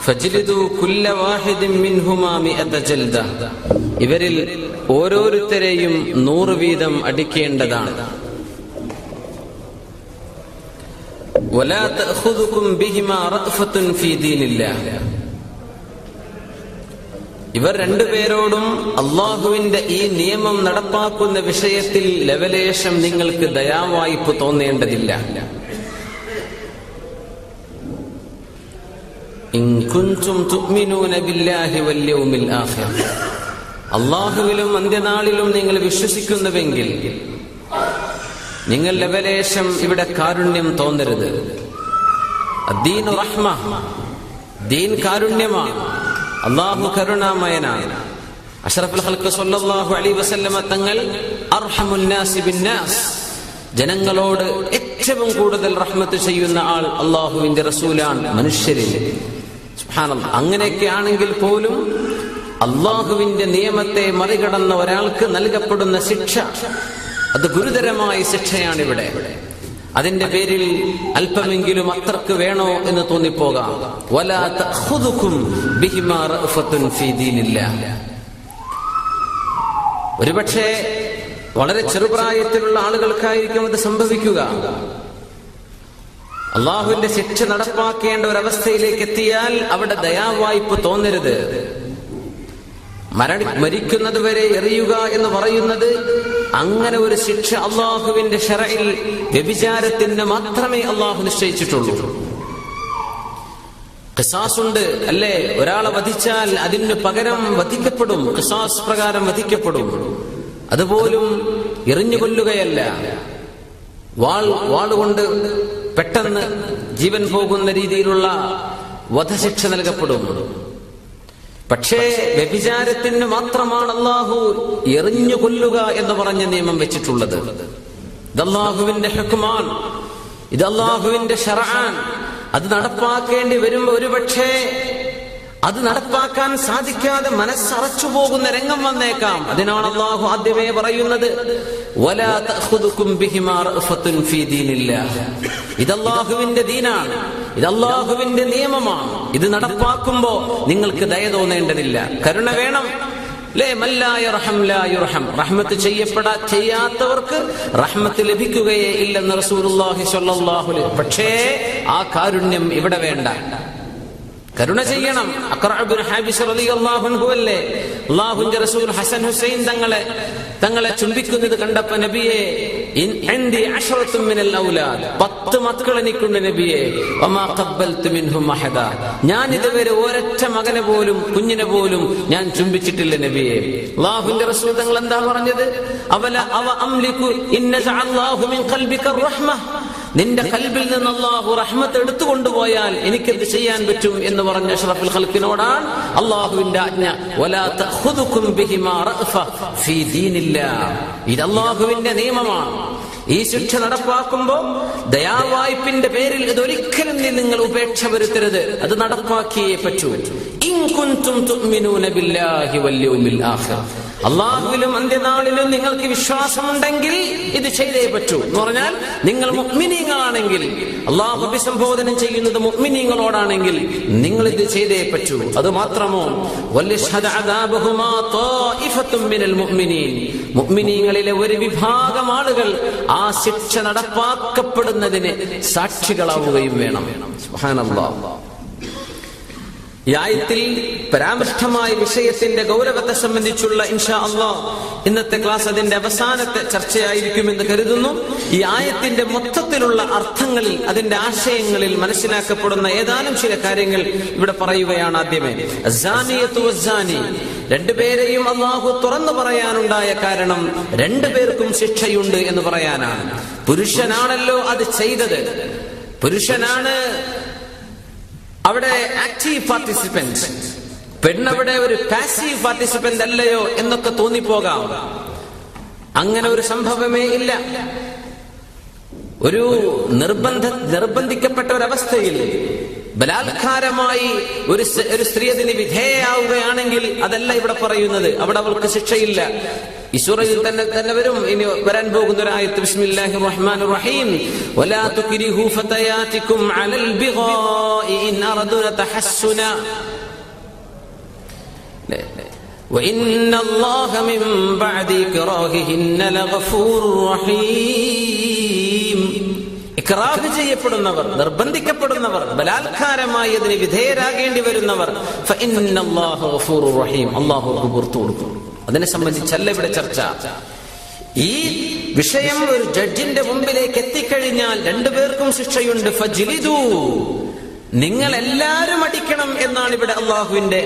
ഫജ്ലിദു കുല്ല വാഹിദിൻ മിൻഹുമാ മിഅത ജൽദ. ഇവരിൽ ഓരോരുത്തരെയും 100 വീതം അടിക്കേണ്ടതാണ്. വലാ തഅഖുദുകും ബിഹിമാ റഅഫത്തുൻ ഫീ ദീനില്ലാഹ്. ഇവർ രണ്ടുപേരോടും അള്ളാഹുവിന്റെ ഈ നിയമം നടപ്പാക്കുന്ന വിഷയത്തിൽ ലവലേശം നിങ്ങൾക്ക് ദയാവായ്പ് തോന്നേണ്ടതില്ല. ഇൻ കുൻതും തുഅ്മിനൂന ബില്ലാഹി വൽ യൗമിൽ ആഖിർ. അള്ളാഹുവിലും അന്ത്യനാളിലും നിങ്ങൾ വിശ്വസിക്കുന്നുവെങ്കിൽ നിങ്ങൾ ലവലേശം ഇവിടെ കാരുണ്യം തോന്നരുത്. അദ്ദീനു റഹ്മ, ദീൻ കാരുണ്യമാണ്. അല്ലാഹു കരുണാമയനാണ്. അഷ്റഫുൽ ഖൽഖ് സ്വല്ലല്ലാഹു അലൈഹി വസല്ലമ തങ്ങൾ അർഹമുൻ നാസി ബിന്നാസ്, ജനങ്ങളോട് ഏറ്റവും കൂടുതൽ റഹ്മത്ത് ചെയ്യുന്ന ആൾ അല്ലാഹുവിന്റെ റസൂലാണ് മനുഷ്യരിൽ. സുബ്ഹാനല്ലാഹ്. അങ്ങനെയൊക്കെ ആണെങ്കിൽ പോലും അല്ലാഹുവിന്റെ നിയമത്തെ മറികടന്ന ഒരാൾക്ക് നൽകപ്പെടുന്ന ശിക്ഷ അത് ഗുരുതരമായ ശിക്ഷയാണിവിടെ. അതിന്റെ പേരിൽ അല്പമെങ്കിലും അത്രക്ക് വേണോ എന്ന് തോന്നിപ്പോകാം. വലാ തഅഖുദുകും ബിഹിമാ റഅഫത്തുൻ ഫീ ദീനില്ലാഹ്. ഒരുപക്ഷെ വളരെ ചെറുപ്രായത്തിലുള്ള ആളുകൾക്കായിരിക്കും അത് സംഭവിക്കുക. അള്ളാഹുവിന്റെ ശിക്ഷ നടപ്പാക്കേണ്ട ഒരവസ്ഥയിലേക്ക് എത്തിയാൽ അവിടെ ദയാവായ്പ് തോന്നരുത്. മരിക്കുന്നത് വരെ എറിയുക എന്ന് പറയുന്നത് അങ്ങനെ ഒരു ശിക്ഷ അള്ളാഹുവിന്റെ ശറഇൽ വ്യഭിചാരത്തിന് മാത്രമേ അള്ളാഹു നിശ്ചയിച്ചിട്ടുള്ളൂ. ഖിസാസ് ഉണ്ട് അല്ലേ? ഒരാളെ വധിച്ചാൽ അതിന് പകരം വധിക്കപ്പെടും, ഖിസാസ് പ്രകാരം വധിക്കപ്പെടും. അതുപോലും എറിഞ്ഞു കൊല്ലുകയല്ല, വാളുകൊണ്ട് പെട്ടെന്ന് ജീവൻ പോകുന്ന രീതിയിലുള്ള വധശിക്ഷ നൽകപ്പെടും. പക്ഷേ വ്യഭിചാരത്തിന് മാത്രമാണ് അല്ലാഹു എറിഞ്ഞു കൊല്ലുക എന്ന് പറഞ്ഞ നിയമം വെച്ചിട്ടുള്ളത്. ഇത് അല്ലാഹുവിന്റെ ഹുക്മാണ്, ഇത് അല്ലാഹുവിന്റെ ശറഅൻ. അത് നടപ്പാക്കേണ്ടി വരുമ്പോ ഒരുപക്ഷേ അത് നടപ്പാക്കാൻ സാധിക്കാതെ മനസ്സറച്ചു പോകുന്ന രംഗം വന്നേക്കാം. അതിനാണ് അല്ലാഹു ആദ്യമേ പറയുന്നത് വലാ തഅഖുദുകും ബിഹിമാ റഅഫത്തുൻ ഫീ ദീനില്ലാഹ്. ഇത് അല്ലാഹുവിന്റെ ദീനാണ്, ഇത് അല്ലാഹുവിന്റെ നിയമമാണ്. ഇത് നടപ്പാക്കുമ്പോ നിങ്ങൾക്ക് ദയ തോന്നേണ്ടതില്ല, കരുണ വേണം. റഹ്മത്ത് ചെയ്യാത്തവർക്ക് റഹ്മത്ത് ലഭിക്കുകയേ ഇല്ലെന്ന് റസൂലുള്ളാഹി സ്വല്ലല്ലാഹു അലൈഹി. പക്ഷേ ആ കാരുണ്യം ഇവിടെ വേണ്ട. കരുണ ചെയ്യണം. അഖ്റഅ ഇബ്നു ഹാബിസ് റളിയല്ലാഹു അൻഹു അല്ലേ അല്ലാഹുവിന്റെ റസൂൽ ഹസൻ ഹുസൈൻ തങ്ങളെ ചുംബിക്കുന്നത് കണ്ടപ്പോൾ നബിയെ ഇൻദി അശറത്തും മിനൽ ഔലാദ്, 10 മക്കൾ എനിക്കുണ്ട് നബിയെ. വമാ ഖബ്ബൽതു മിൻഹും അഹദ, ഞാൻ ഇതുവരെ ഒരൊറ്റ മകനെ പോലും കുഞ്ഞിനെ പോലും ഞാൻ ചുംബിച്ചിട്ടില്ല നബിയെ. അല്ലാഹുവിന്റെ റസൂൽ തങ്ങൾ എന്താ പറഞ്ഞത്? അവ അംലികു ഇന്നസഅല്ലാഹു മിൻ ഖൽബിക റഹ്മ, നിന്റെ ഖൽബിൽ നിന്ന് അല്ലാഹു റഹ്മത്ത് എടുത്തു കൊണ്ടുപോയാൽ എനിക്കെന്ത് ചെയ്യാൻ പറ്റും എന്ന് പറഞ്ഞ അഷ്റഫുൽ ഖൽഖിനോടാണ് അല്ലാഹുവിന്റെ ആജ്ഞ. വലാ തഅഖുദുകും ബിഹിമാ റഅഫ ഫീ ദീനില്ലാഹ്. ഇത് അല്ലാഹുവിന്റെ നിയമമാണ്. ഈ ശിക്ഷ നടപ്പാക്കുമ്പോ ദയാവായ്പിന്റെ പേരിൽ ഇതൊരിക്കലും നിങ്ങൾ ഉപേക്ഷ വരുത്തരുത്. അത് നടപ്പാക്കിയേ പറ്റൂ. ഇൻ കുൻതും തുഅ്മിനൂന ബില്ലാഹി വൽ യൗമിൽ ആഖിർ. അല്ലാഹുവിലും അന്ത്യനാളിലും നിങ്ങൾക്ക് വിശ്വാസമുണ്ടെങ്കിൽ ഇത് ചെയ്തേ പറ്റൂ എന്ന് പറഞ്ഞാൽ നിങ്ങൾ മുഅ്മിനീങ്ങളാണെങ്കിൽ, അല്ലാഹു അഭിസംബോധന ചെയ്യുന്നത് മുഅ്മിനീങ്ങളോടാണെങ്കിൽ നിങ്ങൾ ഇത് ചെയ്തേ പറ്റൂ. അത് മാത്രമോ വൽയശ്ഹദ അദാബഹുമാ ത്വായിഫത്തും മിനൽ മുഅ്മിനീൻ, മുഅ്മിനീങ്ങളിലെ ഒരു വിഭാഗം ആളുകൾ ആ ശിക്ഷ നടപ്പാക്കപ്പെടുന്നതിന് സാക്ഷികളാവുകയും വേണം. സുബ്ഹാനല്ലാഹ്. ഈ ആയത്തിൽ പരാമൃഷ്ടമായ വിഷയത്തിന്റെ ഗൗരവത്തെ സംബന്ധിച്ചുള്ള ഇൻഷാ അല്ലാഹ് ഇന്നത്തെ ക്ലാസ് അതിന്റെ അവസാനത്തെ ചർച്ചയായിരിക്കുമെന്ന് കരുതുന്നു. ഈ ആയത്തിന്റെ മൊത്തത്തിലുള്ള അർത്ഥങ്ങളിൽ, അതിന്റെ ആശയങ്ങളിൽ മനസ്സിലാക്കപ്പെടുന്ന ഏതാനും ചില കാര്യങ്ങൾ ഇവിടെ പറയുകയാണ്. ആദ്യമേ അസ്സാനിയത്തു വസ്സാനി, രണ്ടുപേരെയും അല്ലാഹു തുറന്നു പറയാനുണ്ടായ കാരണം രണ്ടുപേർക്കും ശിക്ഷയുണ്ട് എന്ന് പറയാനാണ്. പുരുഷനാണല്ലോ അത് ചെയ്തത്, പുരുഷനാണ് അവിടെ ആക്റ്റീവ് പാർട്ടിസിപ്പന്റ്, പെണ്ണവിടെ ഒരു പാസീവ് പാർട്ടിസിപ്പന്റ് അല്ലയോ എന്നൊക്കെ തോന്നിപ്പോകാം. അങ്ങനെ ഒരു സംഭവമേ ഇല്ല. ഒരു നിർബന്ധിക്കപ്പെട്ട ഒരവസ്ഥയിൽ ബലാത്കാരമായി ഒരു സ്ത്രീ അതിന് വിധേയയാവുകയാണെങ്കിൽ അതല്ല ഇവിടെ പറയുന്നത്, അവിടെ അവൾക്ക് ശിക്ഷയില്ല. ഈ സൂറയിൽ തന്നെ വരും, ഇനി വരാൻ പോകുന്ന ഒരു ആയത്ത്, ബിസ്മില്ലാഹിർ റഹ്മാനിർ റഹീം, വലാ തുക്രിഹു ഫതയാതികും അലൽ ബിഗാഇ ഇൻ അറദുന തഹസ്സുന വഇന്നല്ലാഹ മിൻ ബഅദി ഇക്റാഹിഹിന്ന ലഗഫൂറുർ റഹീം. ഇക്റാഹ് ചെയ്യപ്പെടുന്നവർ, നിർബന്ധിക്കപ്പെടുന്നവർ, ബലാത്കാരമായി അതിന് വിധേയരാകേണ്ടി വരുന്നവർ, ഫഇന്നല്ലാഹ ഗഫൂറുർ റഹീം, അല്ലാഹു പുറത്തു കൊടുക്കും. അതിനെ സംബന്ധിച്ചല്ല ഇവിടെ ചർച്ച. ഈ വിഷയം ഒരു ജഡ്ജിന്റെ മുമ്പിലേക്ക് എത്തിക്കഴിഞ്ഞാൽ രണ്ടുപേർക്കും ശിക്ഷയുണ്ട്. ഫജ്ലിദു, നിങ്ങൾ എല്ലാവരും അടിക്കണം എന്നാണ് ഇവിടെ അള്ളാഹുവിന്റെ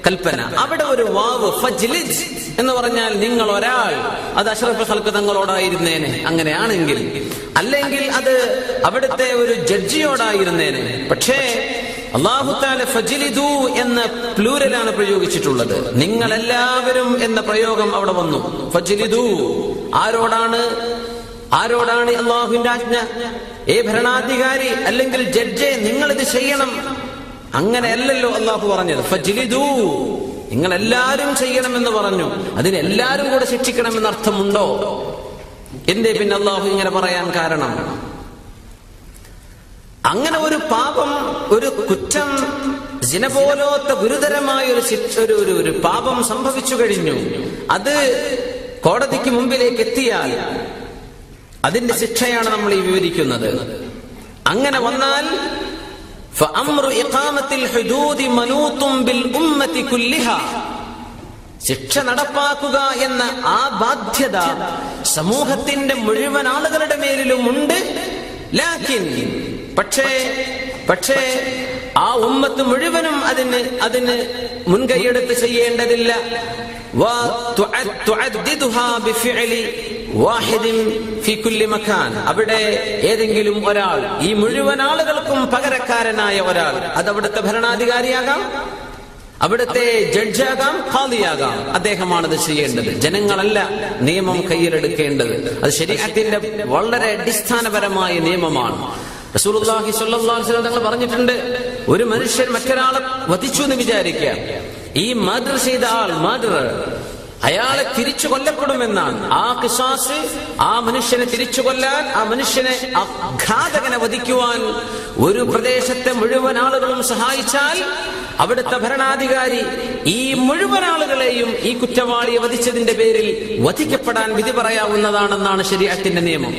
കൽപ്പന. അവിടെ ഒരു വാവ് ഫജ്ലിദ് എന്ന് പറഞ്ഞാൽ നിങ്ങൾ ഒരാൾ, അത് അഷ്റഫുൽ ഖൽഖ് തങ്ങളോടായിരുന്നേനെ അങ്ങനെയാണെങ്കിൽ, അല്ലെങ്കിൽ അത് അവിടുത്തെ ഒരു ജഡ്ജിയോടായിരുന്നേനെ. പക്ഷേ അല്ലാഹു തആല ഫജ്ലിദു എന്ന പ്ലൂരലാണ് പ്രയോഗിച്ചിട്ടുള്ളത്. നിങ്ങൾ എല്ലാവരും എന്ന പ്രയോഗം അവിടെ വന്നു. ഫജ്ലിദു ആരോടാണ് അള്ളാഹുവിന്റെ ആജ്ഞ? ഭരണാധികാരി അല്ലെങ്കിൽ ജഡ്ജെ, നിങ്ങൾ ഇത് ചെയ്യണം. അങ്ങനെയല്ലല്ലോ അള്ളാഹു പറഞ്ഞത്. ഫജ്ലിദു, നിങ്ങൾ എല്ലാവരും ചെയ്യണമെന്ന് പറഞ്ഞു. അതിന് എല്ലാവരും കൂടെ ശിക്ഷിക്കണമെന്ന് അർത്ഥമുണ്ടോ? എന്തേ പിന്നെ അള്ളാഹു ഇങ്ങനെ പറയാൻ കാരണം? അങ്ങനെ ഒരു പാപം, ഒരു കുറ്റം, സിന പോലത്തെ ഗുരുതരമായ ഒരു പാപം സംഭവിച്ചു കഴിഞ്ഞു. അത് കോടതിക്ക് മുമ്പിലേക്ക് എത്തിയാൽ അതിന്റെ ശിക്ഷയാണ് നമ്മൾ ഈ വിവരിക്കുന്നത്. അങ്ങനെ വന്നാൽ ഫഅംറു ഇഖാമത്തിൽ ഹുദൂദി മനൂതും ബിൽ ഉമ്മത്തി കുല്ലിഹാ, ശിക്ഷ നടപ്പാക്കുക എന്ന ആ ബാധ്യത സമൂഹത്തിന്റെ മുഴുവൻ ആളുകളുടെ മേലിലും ഉണ്ട്. ലാകിൻ, പക്ഷേ ആ ഉമ്മത്ത് മുഴുവനും അതിന് മുൻകൈയെടുത്ത് ചെയ്യേണ്ടതില്ല. അവിടെ ഏതെങ്കിലും ഒരാൾ, ഈ മുഴുവൻ ആളുകൾക്കും പകരക്കാരനായ ഒരാൾ, അത് അവിടുത്തെ ഭരണാധികാരിയാകാം, അവിടുത്തെ ജഡ്ജാകാം, ഖാദിയാകാം, അദ്ദേഹമാണത് ചെയ്യേണ്ടത്. ജനങ്ങളല്ല നിയമം കയ്യിലെടുക്കേണ്ടത്. അത് ശരീഅത്തിന്റെ വളരെ അടിസ്ഥാനപരമായ നിയമമാണ്. റസൂലുള്ളാഹി സ്വല്ലല്ലാഹു അലൈഹി വസല്ലം തങ്ങൾ പറഞ്ഞിട്ടുണ്ട്, ഒരു മനുഷ്യൻ മറ്റൊരാളെ വധിച്ചു എന്ന് വിചാരിക്കുക, ഈ മർഡർ ചെയ്ത ആൾ, അയാളെ തിരിച്ചു കൊല്ലപ്പെടുമെന്നാണ്. ആ ഖിസാസ്, ആ മനുഷ്യനെ തിരിച്ചു കൊല്ലാൻ, ആ മനുഷ്യനെ, ആ ഘാതകനെ വധിക്കുവാൻ ഒരു പ്രദേശത്തെ മുഴുവൻ ആളുകളും സഹായിച്ചാൽ അവിടുത്തെ ഭരണാധികാരി ഈ മുഴുവൻ ആളുകളെയും ഈ കുറ്റവാളിയെ വധിച്ചതിന്റെ പേരിൽ വധിക്കപ്പെടാൻ വിധി പറയാവുന്നതാണെന്നാണ് ശരീഅത്തിന്റെ നിയമം.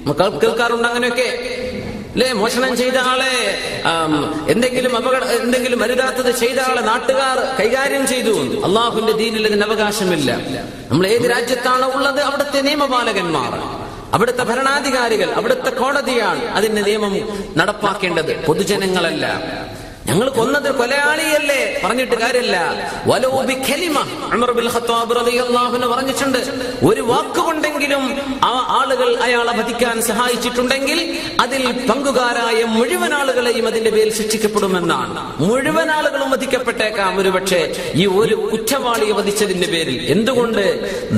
നമുക്ക് കേൾക്കാറുണ്ട് അങ്ങനെയൊക്കെ അല്ലേ? മോഷണം ചെയ്ത ആളെ, എന്തെങ്കിലും അരുതാത്തത് ചെയ്ത ആളെ നാട്ടുകാർ കൈകാര്യം ചെയ്തു. അള്ളാഹുവിന്റെ ദീനിൽ ഇതിന് അവകാശമില്ല. നമ്മൾ ഏത് രാജ്യത്താണോ ഉള്ളത് അവിടുത്തെ നിയമപാലകന്മാർ, അവിടുത്തെ ഭരണാധികാരികൾ, അവിടുത്തെ കോടതിയാണ് അതിന്റെ നിയമം നടപ്പാക്കേണ്ടത്, പൊതുജനങ്ങളല്ല. ഞങ്ങൾ കൊന്നത് കൊലയാളിയല്ലേ പറഞ്ഞിട്ട് കാര്യമില്ല. ഉമർ ബിൻ ഖത്താബ് റളിയല്ലാഹു അൻഹു പറഞ്ഞിട്ടുണ്ട്, ഒരു വാക്കുകൊണ്ടെങ്കിലും ആ ആളുകൾ അയാളെ വധിക്കാൻ സഹായിച്ചിട്ടുണ്ടെങ്കിൽ അതിൽ പങ്കുകാരായ മുഴുവൻ ആളുകളെയും അതിന്റെ പേരിൽ ശിക്ഷിക്കപ്പെടുമെന്നാണ്. മുഴുവൻ ആളുകളും വധിക്കപ്പെട്ടേക്കാം ഒരുപക്ഷെ ഈ ഒരു കുറ്റവാളിയെ വധിച്ചതിന്റെ പേരിൽ. എന്തുകൊണ്ട്?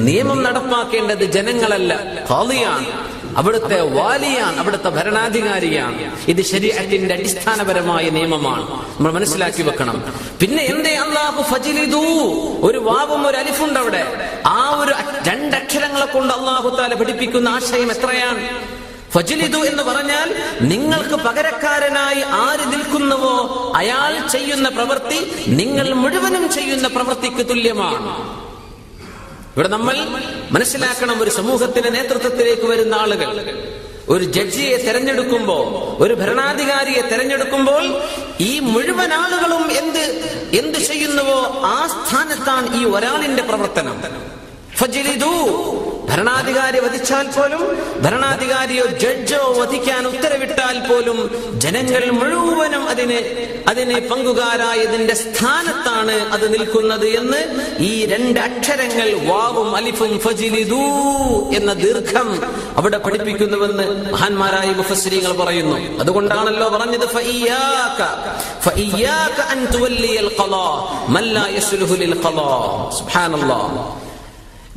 നിയമം നടപ്പാക്കേണ്ടത് ജനങ്ങളല്ല, ഖാദിയാണ്, അവിടുത്തെ വാലിയാണ്, അവിടുത്തെ ഭരണാധികാരിയാണ്. ഇത് ശരീഅത്തിന്റെ അടിസ്ഥാനപരമായ നിയമമാണ്, നമ്മൾ മനസ്സിലാക്കി വെക്കണം. പിന്നെ എന്തേ അല്ലാഹു ഫജ്ലിദു, ഒരു വാവും ഒരു അലിഫുണ്ട് അവിടെ. ആ ഒരു രണ്ടക്ഷരങ്ങളെ കൊണ്ട് അല്ലാഹു തആല പഠിപ്പിക്കുന്ന ആശയം എത്രയാണ്? ഫജ്ലിദു എന്ന് പറഞ്ഞാൽ നിങ്ങൾക്ക് പകരക്കാരനായി ആര് നിൽക്കുന്നുവോ അയാൾ ചെയ്യുന്ന പ്രവൃത്തി നിങ്ങൾ മുഴുവനും ചെയ്യുന്ന പ്രവൃത്തിക്ക് തുല്യമാണ്. ഇവിടെ നമ്മൾ മനസ്സിലാക്കണം, ഒരു സമൂഹത്തിന്റെ നേതൃത്വത്തിലേക്ക് വരുന്ന ആളുകൾ ഒരു ജഡ്ജിയെ തെരഞ്ഞെടുക്കുമ്പോൾ, ഒരു ഭരണാധികാരിയെ തെരഞ്ഞെടുക്കുമ്പോൾ ഈ മുഴുവൻ ആളുകളും എന്ത് ചെയ്യുന്നുവോ ആ സ്ഥാനത്താണ് ഈ ഒരാളിന്റെ പ്രവർത്തനം. ഫജ്ലിദു, ഭരണാധികാരി വധിച്ചാൽ പോലും, ഭരണാധികാരിയോ ജഡ്ജോ വധിക്കാൻ ഉത്തരവിട്ടാൽ പോലും ജനങ്ങൾ മുഴുവനും അതിന് പങ്കുകാരായതിന്റെ സ്ഥാനത്താണ് അത് നിൽക്കുന്നത് എന്ന് ഈ രണ്ട് അക്ഷരങ്ങൾ വാവും അലിഫും ഫജ്ലിദു എന്ന ദീർഘം അവിടെ പഠിപ്പിക്കുന്നുവെന്ന് മഹാന്മാരായ മുഫസ്സിരീങ്ങൾ പറയുന്നു. അതുകൊണ്ടാണല്ലോ പറഞ്ഞത് ഫഇയ്യാക അൻ തുവല്ലിയൽ ഖളാ മൻ ലാ യസ്ലുഹു ലിൽ ഖളാ. സുബ്ഹാനല്ലാഹ്.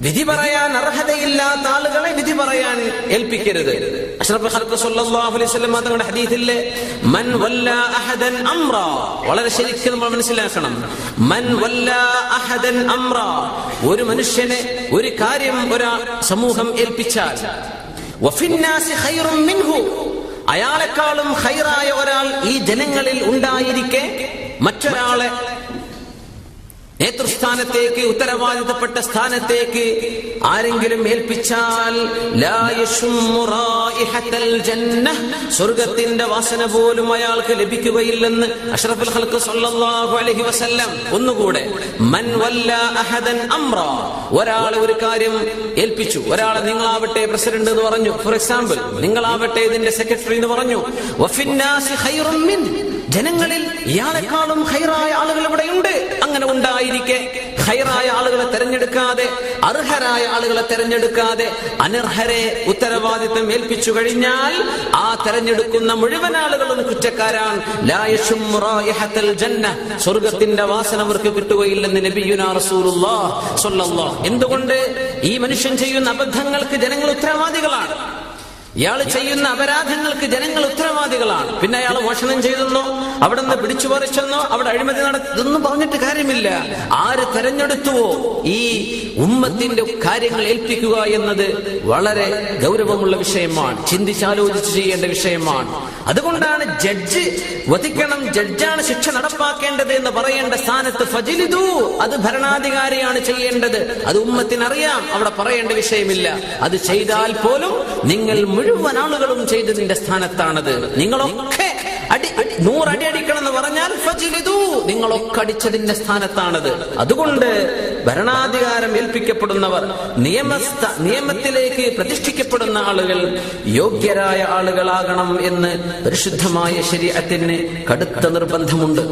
വിധി പറയാൻ അർഹതയില്ലാത്ത ആളുകളെ വിധി പറയാൻ ഏൽപ്പിക്കരുത്. അഷ്റഫുൽ ഖൽഖ് സ്വല്ലല്ലാഹു അലൈഹി വസല്ലം തങ്ങളുടെ ഹദീസിലെ മൻ വല്ലാ അഹദൻ അംറ, വളരെ ശരിക്കും നമ്മൾ മനസ്സിലാക്കണം. മൻ വല്ലാ അഹദൻ അംറ, ഒരു മനുഷ്യനെ ഒരു കാര്യം ഒരു സമൂഹം ഏൽപ്പിച്ചാൽ, വഫിന്നാസി ഖൈറും മിൻഹു, അയാളെക്കാളും ഖൈറായ ഒരാൾ ഈ ജനങ്ങളിൽ ഉണ്ടായിരിക്കെ മറ്റൊരാളെ നേതൃസ്ഥാനത്തേക്ക്, ഉത്തരവാദിത്തപ്പെട്ട സ്ഥാനത്തേക്ക് ആരെങ്കിലും ഏൽപ്പിച്ചാൽ ലാ യശുമ്മു റായിഹത്തൽ ജന്നഹ്, സ്വർഗ്ഗത്തിന്റെ വാസന പോലും അയാൾക്ക് ലഭിക്കുകയില്ലെന്ന് അഷ്റഫുൽ ഖൽഖ് സ്വല്ലല്ലാഹു അലൈഹി വസല്ലം. ഒന്നുകൂടെ, മൻ വല്ലാ അഹദൻ അംറ, ഒരാൾ ഒരു കാര്യം ഏൽപ്പിച്ചു, ഒരാളെ നിങ്ങളാവട്ടെ പ്രസിഡന്റ് എന്ന് പറഞ്ഞു, ഫോർ എക്സാമ്പിൾ, നിങ്ങളാവട്ടെ ഇതിന്റെ സെക്രട്ടറി എന്ന് പറഞ്ഞു, വഫിന്നാസി ഖൈറും മിൻ, ജനങ്ങളിൽ ഇയാളെക്കാളും ഖൈറായ ആളുകൾ ഇവിടെയുണ്ട്. അങ്ങനെ ഉണ്ടായിരിക്കെ ഖൈറായ ആളുകളെ തെരഞ്ഞെടുക്കാതെ, അർഹരായ ആളുകളെ തെരഞ്ഞെടുക്കാതെ അനർഹരെ ഉത്തരവാദിത്തം ഏൽപ്പിച്ചു കഴിഞ്ഞാൽ ആ തെരഞ്ഞെടുക്കുന്ന മുഴുവൻ ആളുകളും കുറ്റക്കാരാണ്. ലാ യശുമ്മു റായിഹത്തൽ ജന്നഹ്, സ്വർഗ്ഗത്തിന്റെ വാസന അവർക്ക് കിട്ടുകയില്ലെന്ന് നബിയുനാ റസൂലുള്ളാഹി സ്വല്ലല്ലാഹു. എന്തുകൊണ്ട്? ഈ മനുഷ്യൻ ചെയ്യുന്ന അബദ്ധങ്ങൾക്ക് ജനങ്ങൾ ഉത്തരവാദികളാണ്. ഇയാൾ ചെയ്യുന്ന അപരാധങ്ങൾക്ക് ജനങ്ങൾ ഉത്തരവാദികളാണ്. പിന്നെ അയാൾ മോഷണം ചെയ്തെന്നോ, അവിടെ നിന്ന് പിടിച്ചു പറിച്ചെന്നോ, അവിടെ അഴിമതി ഇതൊന്നും പറഞ്ഞിട്ട് കാര്യമില്ല. ആര് തെരഞ്ഞെടുത്തുവോ ഈ ഉമ്മത്തിന്റെ കാര്യങ്ങൾ ഏൽപ്പിക്കുക എന്നത് വളരെ ഗൗരവമുള്ള വിഷയമാണ്, ചിന്തിച്ചാലോചിച്ച് ചെയ്യേണ്ട വിഷയമാണ്. അതുകൊണ്ടാണ് ജഡ്ജ് വധിക്കണം, ജഡ്ജാണ് ശിക്ഷ നടപ്പാക്കേണ്ടത് എന്ന് പറയേണ്ട സ്ഥാനത്ത് ഫജ്ലിദു, അത് ഭരണാധികാരിയാണ് ചെയ്യേണ്ടത്. അത് ഉമ്മത്തിനറിയാം, അവിടെ പറയേണ്ട വിഷയമില്ല. അത് ചെയ്താൽ പോലും നിങ്ങൾ മുഴുവൻ ആളുകളും ചെയ്തതിന്റെ സ്ഥാനത്താണത്. നിങ്ങളൊക്കെ 100 അടി അടിക്കണം എന്ന് പറഞ്ഞാൽ ഫജ്ലിദു, നിങ്ങളൊക്കെ അടിച്ചതിന്റെ സ്ഥാനത്താണത്. അതുകൊണ്ട് ഭരണാധികാരം ഏൽപ്പിക്കപ്പെടുന്നവർ, നിയമത്തിലേക്ക് പ്രതിഷ്ഠിക്കപ്പെടുന്ന ആളുകൾ യോഗ്യരായ ആളുകളാകണം എന്ന് പരിശുദ്ധമായ ശരീഅത്തിന് കടുത്ത നിർബന്ധമുണ്ട്.